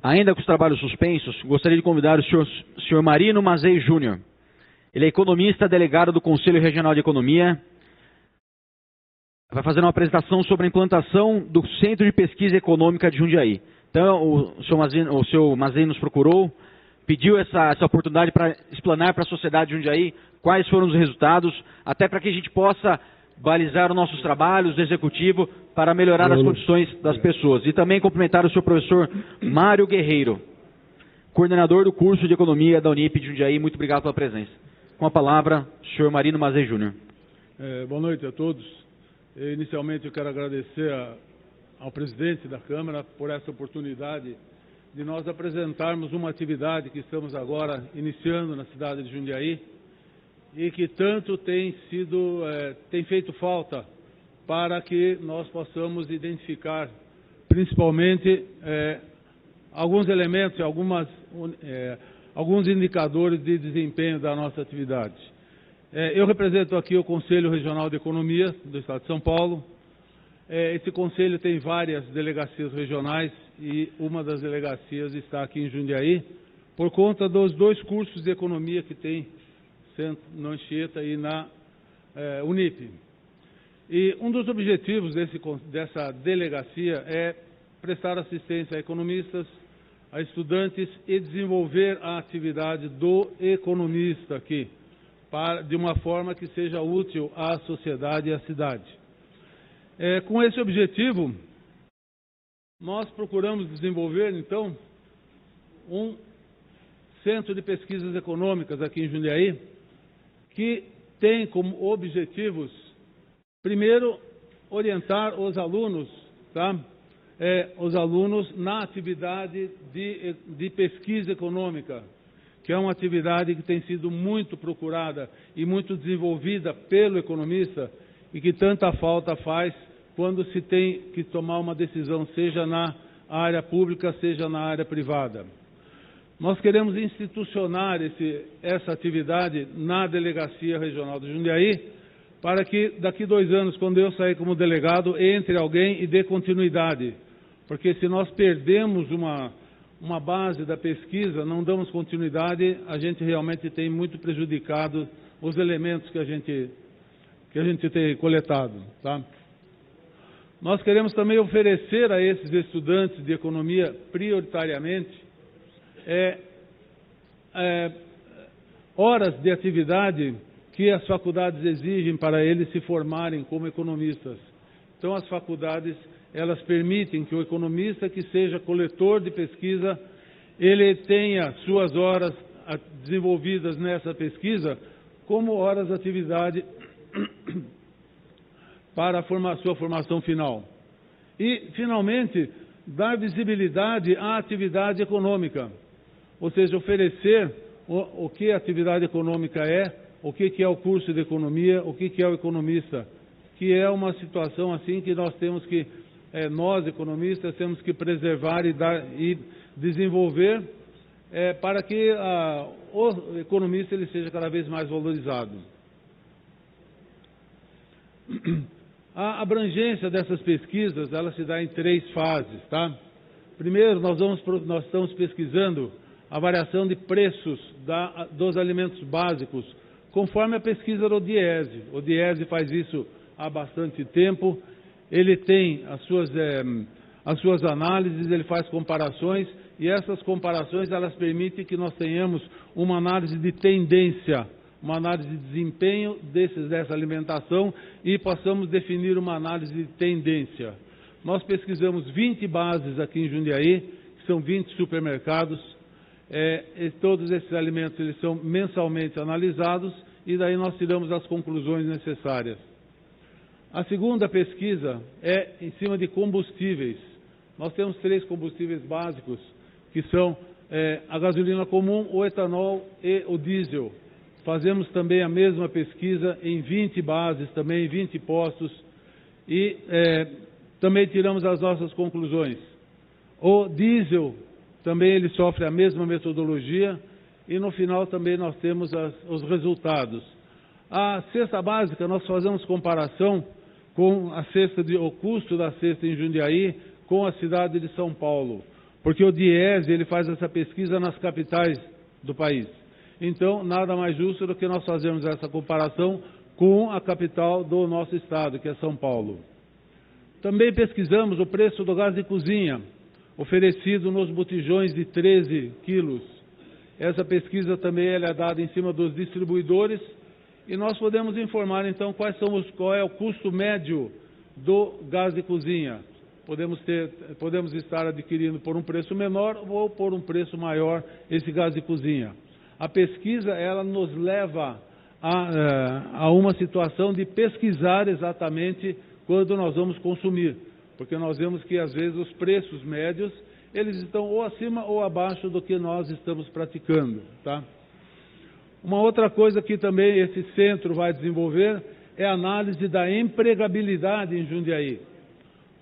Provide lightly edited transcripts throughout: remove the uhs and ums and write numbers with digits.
Ainda com os trabalhos suspensos, gostaria de convidar o senhor Marino Mazei Júnior. Ele é economista delegado do Conselho Regional de Economia. Vai fazer uma apresentação sobre a implantação do Centro de Pesquisa Econômica de Jundiaí. Então, o senhor Mazei nos procurou, pediu essa oportunidade para explanar para a sociedade de Jundiaí quais foram os resultados, até para que a gente possa balizar os nossos trabalhos do Executivo para melhorar as condições das pessoas. E também cumprimentar o senhor professor Mário Guerreiro, coordenador do curso de Economia da Unip de Jundiaí. Muito obrigado pela presença. Com a palavra, o senhor Marino Mazei Júnior. Boa noite a todos. Inicialmente eu quero agradecer ao presidente da Câmara por essa oportunidade de nós apresentarmos uma atividade que estamos agora iniciando na cidade de Jundiaí e que tanto tem feito falta para que nós possamos identificar principalmente alguns elementos, alguns indicadores de desempenho da nossa atividade. Eu represento aqui o Conselho Regional de Economia do Estado de São Paulo. Esse conselho tem várias delegacias regionais e uma das delegacias está aqui em Jundiaí, por conta dos dois cursos de economia que tem na Anchieta e na Unip. E um dos objetivos dessa delegacia é prestar assistência a economistas, a estudantes e desenvolver a atividade do economista aqui, de uma forma que seja útil à sociedade e à cidade. Com esse objetivo, nós procuramos desenvolver, então, um centro de pesquisas econômicas aqui em Jundiaí, que tem como objetivos, primeiro, orientar os alunos, os alunos na atividade de pesquisa econômica, que é uma atividade que tem sido muito procurada e muito desenvolvida pelo economista e que tanta falta faz quando se tem que tomar uma decisão, seja na área pública, seja na área privada. Nós queremos institucionar essa atividade na Delegacia Regional de Jundiaí, para que daqui 2 anos, quando eu sair como delegado, entre alguém e dê continuidade. Porque se nós perdemos uma base da pesquisa, não damos continuidade, a gente realmente tem muito prejudicado os elementos que a gente tem coletado. Nós queremos também oferecer a esses estudantes de economia, prioritariamente, horas de atividade que as faculdades exigem para eles se formarem como economistas. Então, as faculdades, elas permitem que o economista que seja coletor de pesquisa, ele tenha suas horas desenvolvidas nessa pesquisa como horas de atividade para a sua formação final. E, finalmente, dar visibilidade à atividade econômica, ou seja, oferecer o que a atividade econômica é, o que é o curso de economia, o que é o economista, que é uma situação assim que nós temos que, nós economistas, temos que preservar e desenvolver para que o economista ele seja cada vez mais valorizado. A abrangência dessas pesquisas, ela se dá em 3 fases, Primeiro, nós estamos pesquisando a variação de preços dos alimentos básicos, conforme a pesquisa do Diese. O Diese faz isso há bastante tempo, ele tem as suas análises, ele faz comparações, e essas comparações, elas permitem que nós tenhamos uma análise de tendência, uma análise de desempenho dessa alimentação e possamos definir uma análise de tendência. Nós pesquisamos 20 bases aqui em Jundiaí, que são 20 supermercados, e todos esses alimentos eles são mensalmente analisados e daí nós tiramos as conclusões necessárias. A segunda pesquisa é em cima de combustíveis. Nós temos 3 combustíveis básicos, que são a gasolina comum, o etanol e o diesel. Fazemos também a mesma pesquisa em 20 bases, também em 20 postos, e também tiramos as nossas conclusões. O diesel também ele sofre a mesma metodologia, e no final também nós temos os resultados. A cesta básica, nós fazemos comparação com o custo da cesta em Jundiaí com a cidade de São Paulo. porque o DIEESE ele faz essa pesquisa nas capitais do país. Então, nada mais justo do que nós fazermos essa comparação com a capital do nosso estado, que é São Paulo. Também pesquisamos o preço do gás de cozinha, oferecido nos botijões de 13 quilos. Essa pesquisa também é dada em cima dos distribuidores e nós podemos informar, então, qual é o custo médio do gás de cozinha. Podemos estar adquirindo por um preço menor ou por um preço maior esse gás de cozinha. A pesquisa, ela nos leva a uma situação de pesquisar exatamente quando nós vamos consumir, porque nós vemos que, às vezes, os preços médios, eles estão ou acima ou abaixo do que nós estamos praticando, tá? Uma outra coisa que também esse centro vai desenvolver é a análise da empregabilidade em Jundiaí.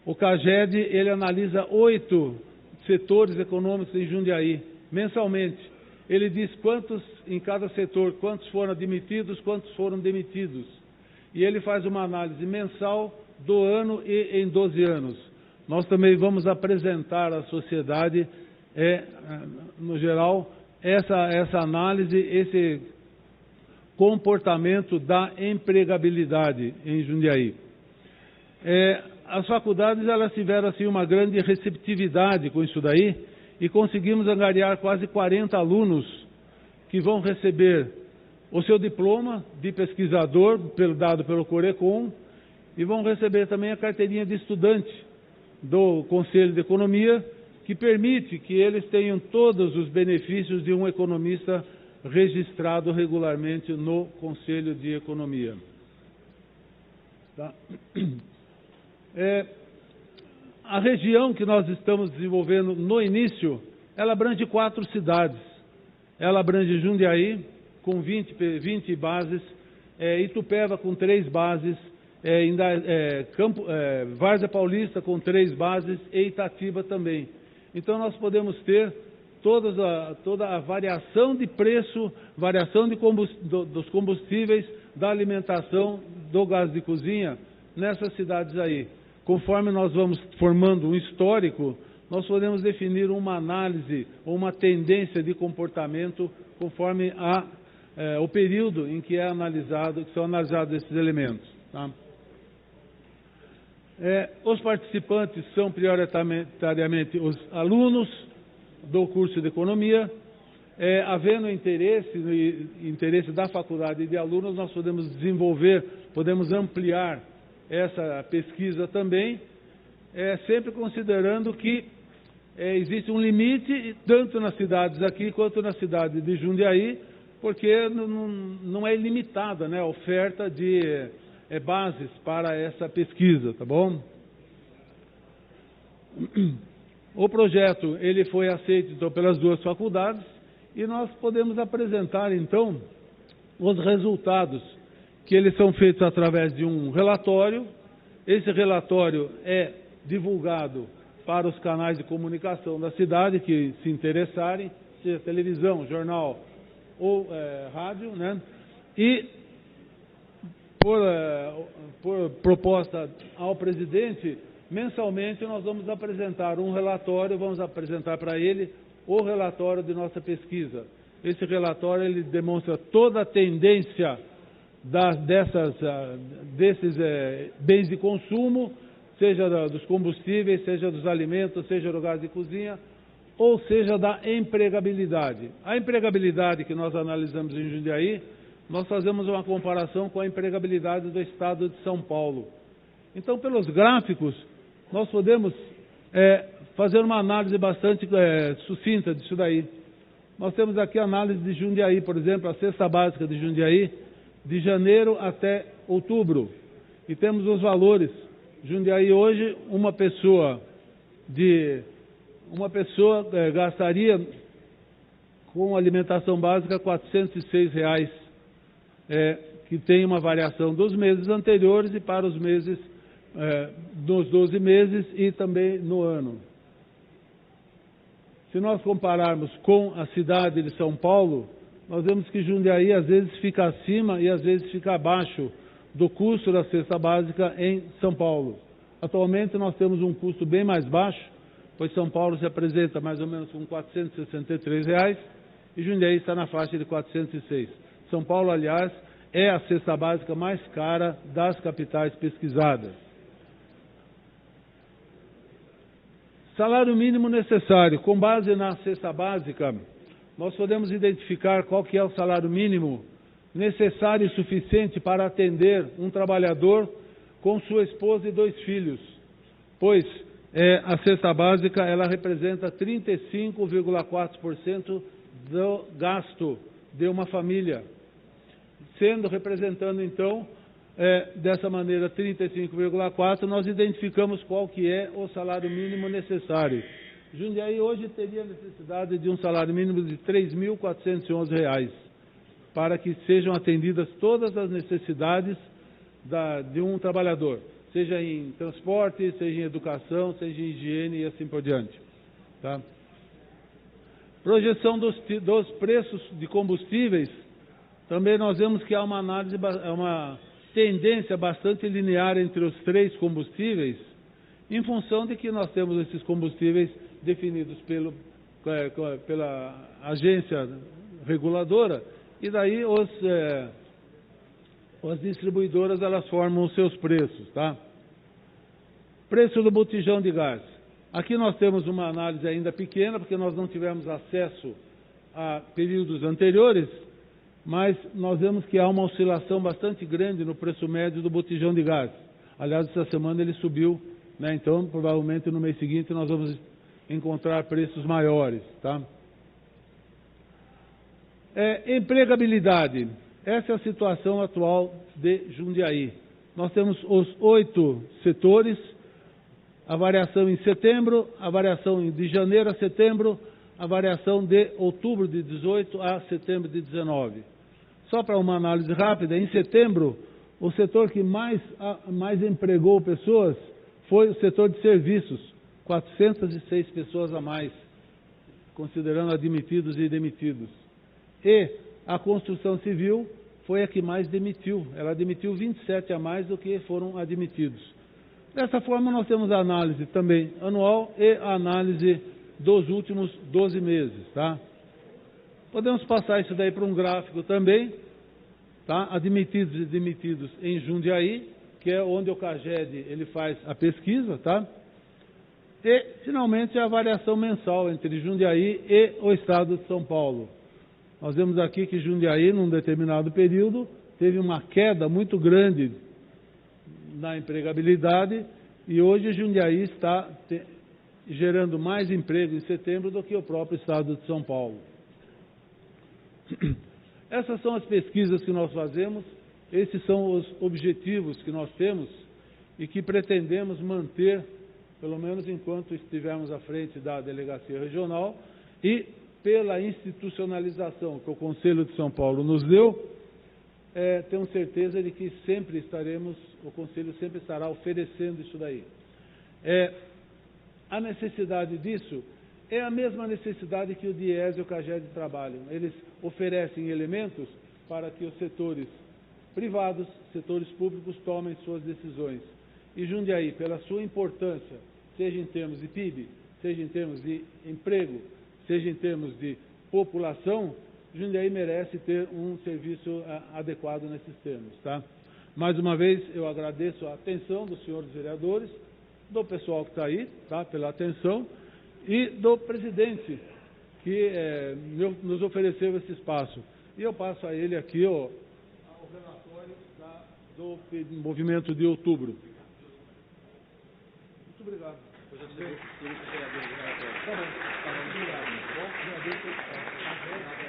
O CAGED, ele analisa 8 setores econômicos em Jundiaí, mensalmente. Ele diz quantos, em cada setor, quantos foram admitidos, quantos foram demitidos. E ele faz uma análise mensal do ano e em 12 anos. Nós também vamos apresentar à sociedade, no geral, essa análise, esse comportamento da empregabilidade em Jundiaí. As faculdades, elas tiveram assim, uma grande receptividade com isso daí e conseguimos angariar quase 40 alunos que vão receber o seu diploma de pesquisador, dado pelo Corecon, e vão receber também a carteirinha de estudante do Conselho de Economia, que permite que eles tenham todos os benefícios de um economista registrado regularmente no Conselho de Economia. Tá? A região que nós estamos desenvolvendo no início, ela abrange 4 cidades. Ela abrange Jundiaí, com 20 bases, Itupeva com 3 bases, Várzea Paulista com 3 bases e Itatiba também. Então nós podemos ter toda a variação de preço, variação dos combustíveis, da alimentação, do gás de cozinha nessas cidades aí. Conforme nós vamos formando um histórico, nós podemos definir uma análise ou uma tendência de comportamento conforme o período em que são analisados esses elementos. Tá? Os participantes são prioritariamente os alunos do curso de Economia. Havendo interesse da faculdade e de alunos, nós podemos ampliar essa pesquisa também, sempre considerando que existe um limite, tanto nas cidades aqui quanto na cidade de Jundiaí, porque não é ilimitada, né, a oferta de bases para essa pesquisa, tá bom? O projeto ele foi aceito então, pelas 2 faculdades e nós podemos apresentar então os resultados, que eles são feitos através de um relatório. Esse relatório é divulgado para os canais de comunicação da cidade que se interessarem, seja televisão, jornal ou rádio, né? E por proposta ao presidente, mensalmente nós vamos apresentar um relatório, vamos apresentar para ele o relatório de nossa pesquisa. Esse relatório ele demonstra toda a tendência desses bens de consumo, seja dos combustíveis, seja dos alimentos, seja do gás de cozinha, ou seja da empregabilidade. A empregabilidade que nós analisamos em Jundiaí, nós fazemos uma comparação com a empregabilidade do estado de São Paulo. Então, pelos gráficos, nós podemos fazer uma análise bastante sucinta disso daí. Nós temos aqui a análise de Jundiaí, por exemplo, a cesta básica de Jundiaí, de janeiro até outubro. E temos os valores. Jundiaí hoje, uma pessoa gastaria com alimentação básica R$ 406, que tem uma variação dos meses anteriores e para os meses dos 12 meses e também no ano. Se nós compararmos com a cidade de São Paulo, nós vemos que Jundiaí às vezes fica acima e às vezes fica abaixo do custo da cesta básica em São Paulo. Atualmente nós temos um custo bem mais baixo, pois São Paulo se apresenta mais ou menos com R$ 463 e Jundiaí está na faixa de 406. São Paulo, aliás, é a cesta básica mais cara das capitais pesquisadas. Salário mínimo necessário. Com base na cesta básica, nós podemos identificar qual que é o salário mínimo necessário e suficiente para atender um trabalhador com sua esposa e 2 filhos, pois a cesta básica ela representa 35,4% do gasto de uma família, representando então, dessa maneira 35,4%, nós identificamos qual que é o salário mínimo necessário. Jundiaí hoje teria necessidade de um salário mínimo de R$ 3.411, para que sejam atendidas todas as necessidades de um trabalhador, seja em transporte, seja em educação, seja em higiene e assim por diante. Tá? Projeção dos preços de combustíveis, também nós vemos que há uma análise, uma tendência bastante linear entre os 3 combustíveis, em função de que nós temos esses combustíveis definidos pela agência reguladora, e daí as distribuidoras elas formam os seus preços, tá? Preço do botijão de gás. Aqui nós temos uma análise ainda pequena, porque nós não tivemos acesso a períodos anteriores, mas nós vemos que há uma oscilação bastante grande no preço médio do botijão de gás. Aliás, essa semana ele subiu, né? Então provavelmente no mês seguinte nós vamos encontrar preços maiores, tá? Empregabilidade. Essa é a situação atual de Jundiaí. Nós temos os 8 setores, a variação em setembro, a variação de janeiro a setembro, a variação de outubro de 18 a setembro de 19. Só para uma análise rápida, em setembro, o setor que mais empregou pessoas foi o setor de serviços, 406 pessoas a mais, considerando admitidos e demitidos. E a construção civil foi a que mais demitiu. Ela demitiu 27 a mais do que foram admitidos. Dessa forma, nós temos a análise também anual e a análise dos últimos 12 meses. Tá? Podemos passar isso daí para um gráfico também, tá? Admitidos e demitidos em Jundiaí, que é onde o CAGED ele faz a pesquisa. Tá? E, finalmente, a variação mensal entre Jundiaí e o Estado de São Paulo. Nós vemos aqui que Jundiaí, num determinado período, teve uma queda muito grande na empregabilidade e hoje Jundiaí está gerando mais emprego em setembro do que o próprio Estado de São Paulo. Essas são as pesquisas que nós fazemos, esses são os objetivos que nós temos e que pretendemos manter, pelo menos enquanto estivermos à frente da Delegacia Regional, e pela institucionalização que o Conselho de São Paulo nos deu, tenho certeza de que o Conselho sempre estará oferecendo isso daí. A necessidade disso é a mesma necessidade que o DIES e o CAGED trabalham. Eles oferecem elementos para que os setores privados, setores públicos tomem suas decisões. E Jundiaí, pela sua importância, seja em termos de PIB, seja em termos de emprego, seja em termos de população, Jundiaí merece ter um serviço adequado nesses termos. Tá? Mais uma vez, eu agradeço a atenção dos senhores vereadores, do pessoal que está aí, tá? Pela atenção, e do presidente, que nos ofereceu esse espaço. E eu passo a ele aqui o relatório do movimento de outubro. Muito obrigado. Tá bom. Obrigado. Bom,